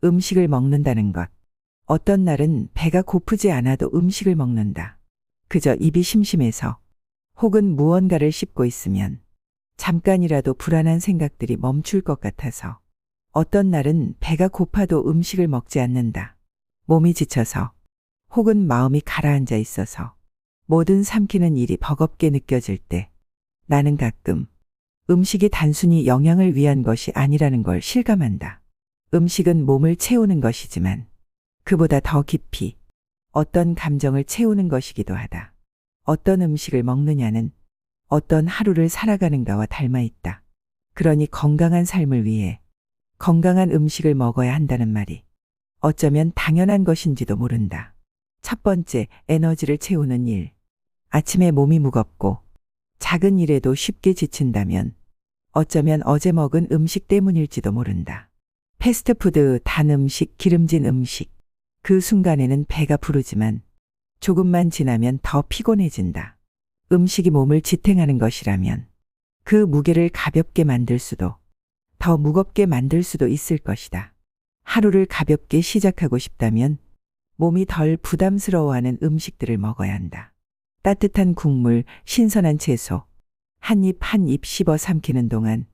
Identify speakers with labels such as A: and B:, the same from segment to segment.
A: 음식을 먹는다는 것. 어떤 날은 배가 고프지 않아도 음식을 먹는다. 그저 입이 심심해서 혹은 무언가를 씹고 있으면 잠깐이라도 불안한 생각들이 멈출 것 같아서. 어떤 날은 배가 고파도 음식을 먹지 않는다. 몸이 지쳐서 혹은 마음이 가라앉아 있어서 모든 삼키는 일이 버겁게 느껴질 때 나는 가끔 음식이 단순히 영양을 위한 것이 아니라는 걸 실감한다. 음식은 몸을 채우는 것이지만 그보다 더 깊이 어떤 감정을 채우는 것이기도 하다. 어떤 음식을 먹느냐는 어떤 하루를 살아가는가와 닮아 있다. 그러니 건강한 삶을 위해 건강한 음식을 먹어야 한다는 말이 어쩌면 당연한 것인지도 모른다. 첫 번째, 에너지를 채우는 일. 아침에 몸이 무겁고 작은 일에도 쉽게 지친다면 어쩌면 어제 먹은 음식 때문일지도 모른다. 패스트푸드, 단 음식, 기름진 음식. 그 순간에는 배가 부르지만 조금만 지나면 더 피곤해진다. 음식이 몸을 지탱하는 것이라면 그 무게를 가볍게 만들 수도 더 무겁게 만들 수도 있을 것이다. 하루를 가볍게 시작하고 싶다면 몸이 덜 부담스러워하는 음식들을 먹어야 한다. 따뜻한 국물, 신선한 채소, 한 입 한 입 씹어 삼키는 동안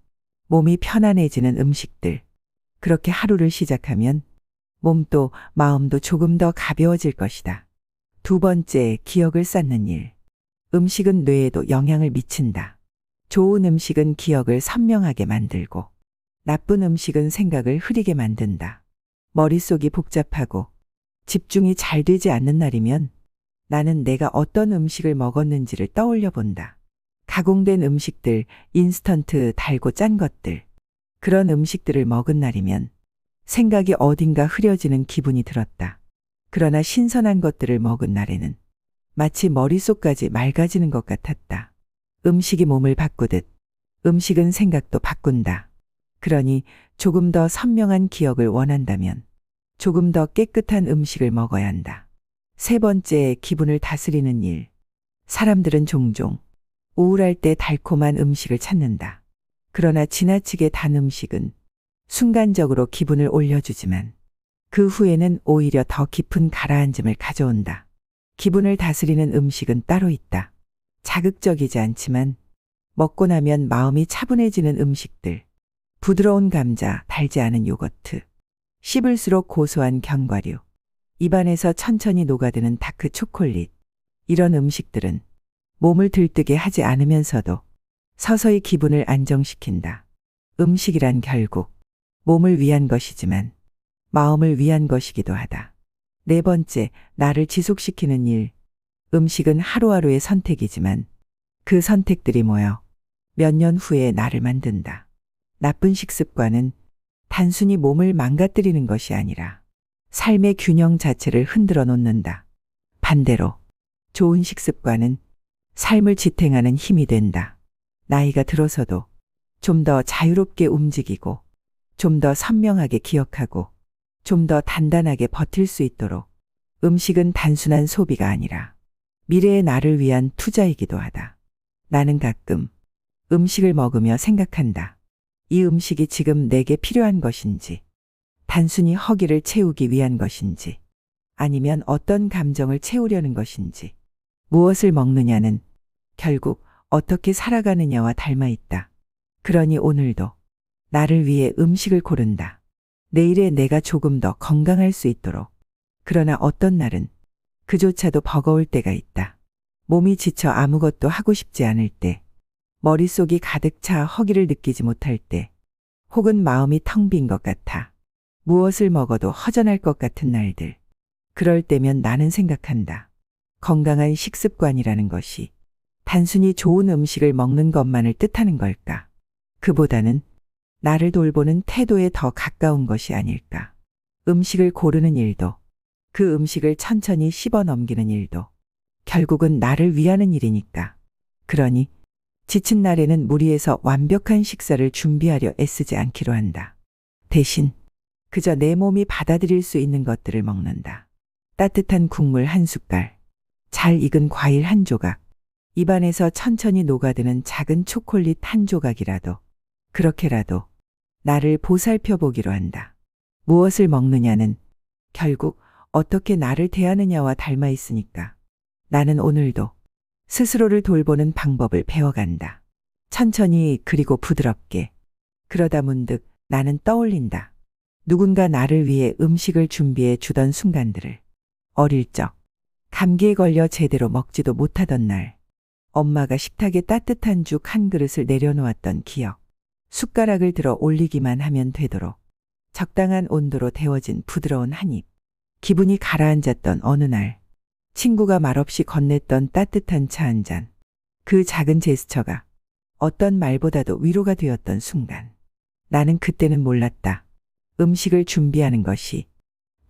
A: 몸이 편안해지는 음식들. 그렇게 하루를 시작하면 몸도 마음도 조금 더 가벼워질 것이다. 두 번째, 기억을 쌓는 일. 음식은 뇌에도 영향을 미친다. 좋은 음식은 기억을 선명하게 만들고 나쁜 음식은 생각을 흐리게 만든다. 머릿속이 복잡하고 집중이 잘 되지 않는 날이면 나는 내가 어떤 음식을 먹었는지를 떠올려 본다. 가공된 음식들, 인스턴트, 달고 짠 것들. 그런 음식들을 먹은 날이면 생각이 어딘가 흐려지는 기분이 들었다. 그러나 신선한 것들을 먹은 날에는 마치 머릿속까지 맑아지는 것 같았다. 음식이 몸을 바꾸듯 음식은 생각도 바꾼다. 그러니 조금 더 선명한 기억을 원한다면 조금 더 깨끗한 음식을 먹어야 한다. 세 번째, 기분을 다스리는 일. 사람들은 종종 우울할 때 달콤한 음식을 찾는다. 그러나 지나치게 단 음식은 순간적으로 기분을 올려주지만 그 후에는 오히려 더 깊은 가라앉음을 가져온다. 기분을 다스리는 음식은 따로 있다. 자극적이지 않지만 먹고 나면 마음이 차분해지는 음식들. 부드러운 감자, 달지 않은 요거트, 씹을수록 고소한 견과류, 입안에서 천천히 녹아드는 다크 초콜릿. 이런 음식들은 몸을 들뜨게 하지 않으면서도 서서히 기분을 안정시킨다. 음식이란 결국 몸을 위한 것이지만 마음을 위한 것이기도 하다. 네 번째, 나를 지속시키는 일. 음식은 하루하루의 선택이지만 그 선택들이 모여 몇 년 후에 나를 만든다. 나쁜 식습관은 단순히 몸을 망가뜨리는 것이 아니라 삶의 균형 자체를 흔들어 놓는다. 반대로 좋은 식습관은 삶을 지탱하는 힘이 된다. 나이가 들어서도 좀 더 자유롭게 움직이고 좀 더 선명하게 기억하고 좀 더 단단하게 버틸 수 있도록 음식은 단순한 소비가 아니라 미래의 나를 위한 투자이기도 하다. 나는 가끔 음식을 먹으며 생각한다. 이 음식이 지금 내게 필요한 것인지, 단순히 허기를 채우기 위한 것인지, 아니면 어떤 감정을 채우려는 것인지. 무엇을 먹느냐는 결국 어떻게 살아가느냐와 닮아 있다. 그러니 오늘도 나를 위해 음식을 고른다. 내일의 내가 조금 더 건강할 수 있도록. 그러나 어떤 날은 그조차도 버거울 때가 있다. 몸이 지쳐 아무것도 하고 싶지 않을 때, 머릿속이 가득 차 허기를 느끼지 못할 때, 혹은 마음이 텅 빈 것 같아 무엇을 먹어도 허전할 것 같은 날들. 그럴 때면 나는 생각한다. 건강한 식습관이라는 것이 단순히 좋은 음식을 먹는 것만을 뜻하는 걸까? 그보다는 나를 돌보는 태도에 더 가까운 것이 아닐까? 음식을 고르는 일도, 그 음식을 천천히 씹어 넘기는 일도 결국은 나를 위하는 일이니까. 그러니 지친 날에는 무리해서 완벽한 식사를 준비하려 애쓰지 않기로 한다. 대신 그저 내 몸이 받아들일 수 있는 것들을 먹는다. 따뜻한 국물 한 숟갈, 잘 익은 과일 한 조각, 입안에서 천천히 녹아드는 작은 초콜릿 한 조각이라도, 그렇게라도 나를 보살펴 보기로 한다. 무엇을 먹느냐는 결국 어떻게 나를 대하느냐와 닮아 있으니까. 나는 오늘도 스스로를 돌보는 방법을 배워간다. 천천히 그리고 부드럽게. 그러다 문득 나는 떠올린다. 누군가 나를 위해 음식을 준비해 주던 순간들을. 어릴 적 감기에 걸려 제대로 먹지도 못하던 날 엄마가 식탁에 따뜻한 죽 한 그릇을 내려놓았던 기억. 숟가락을 들어 올리기만 하면 되도록 적당한 온도로 데워진 부드러운 한 입. 기분이 가라앉았던 어느 날 친구가 말없이 건넸던 따뜻한 차 한 잔. 그 작은 제스처가 어떤 말보다도 위로가 되었던 순간. 나는 그때는 몰랐다. 음식을 준비하는 것이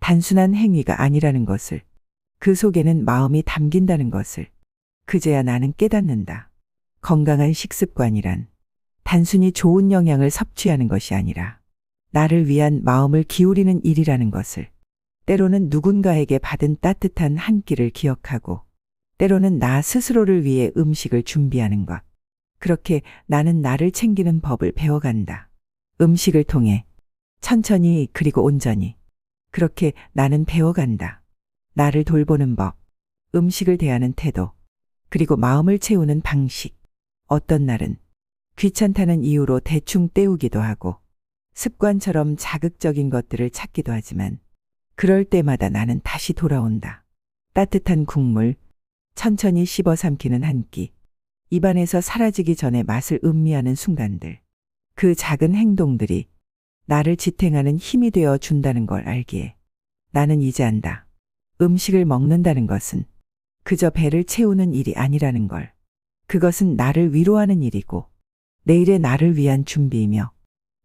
A: 단순한 행위가 아니라는 것을. 그 속에는 마음이 담긴다는 것을. 그제야 나는 깨닫는다. 건강한 식습관이란 단순히 좋은 영양을 섭취하는 것이 아니라 나를 위한 마음을 기울이는 일이라는 것을. 때로는 누군가에게 받은 따뜻한 한 끼를 기억하고 때로는 나 스스로를 위해 음식을 준비하는 것. 그렇게 나는 나를 챙기는 법을 배워간다. 음식을 통해 천천히 그리고 온전히. 그렇게 나는 배워간다. 나를 돌보는 법, 음식을 대하는 태도, 그리고 마음을 채우는 방식. 어떤 날은 귀찮다는 이유로 대충 때우기도 하고 습관처럼 자극적인 것들을 찾기도 하지만 그럴 때마다 나는 다시 돌아온다. 따뜻한 국물, 천천히 씹어 삼키는 한 끼, 입안에서 사라지기 전에 맛을 음미하는 순간들. 그 작은 행동들이 나를 지탱하는 힘이 되어 준다는 걸 알기에 나는 이제 안다. 음식을 먹는다는 것은 그저 배를 채우는 일이 아니라는 걸. 그것은 나를 위로하는 일이고 내일의 나를 위한 준비이며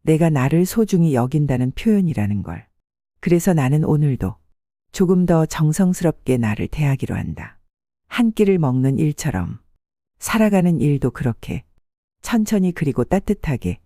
A: 내가 나를 소중히 여긴다는 표현이라는 걸. 그래서 나는 오늘도 조금 더 정성스럽게 나를 대하기로 한다. 한 끼를 먹는 일처럼 살아가는 일도 그렇게 천천히 그리고 따뜻하게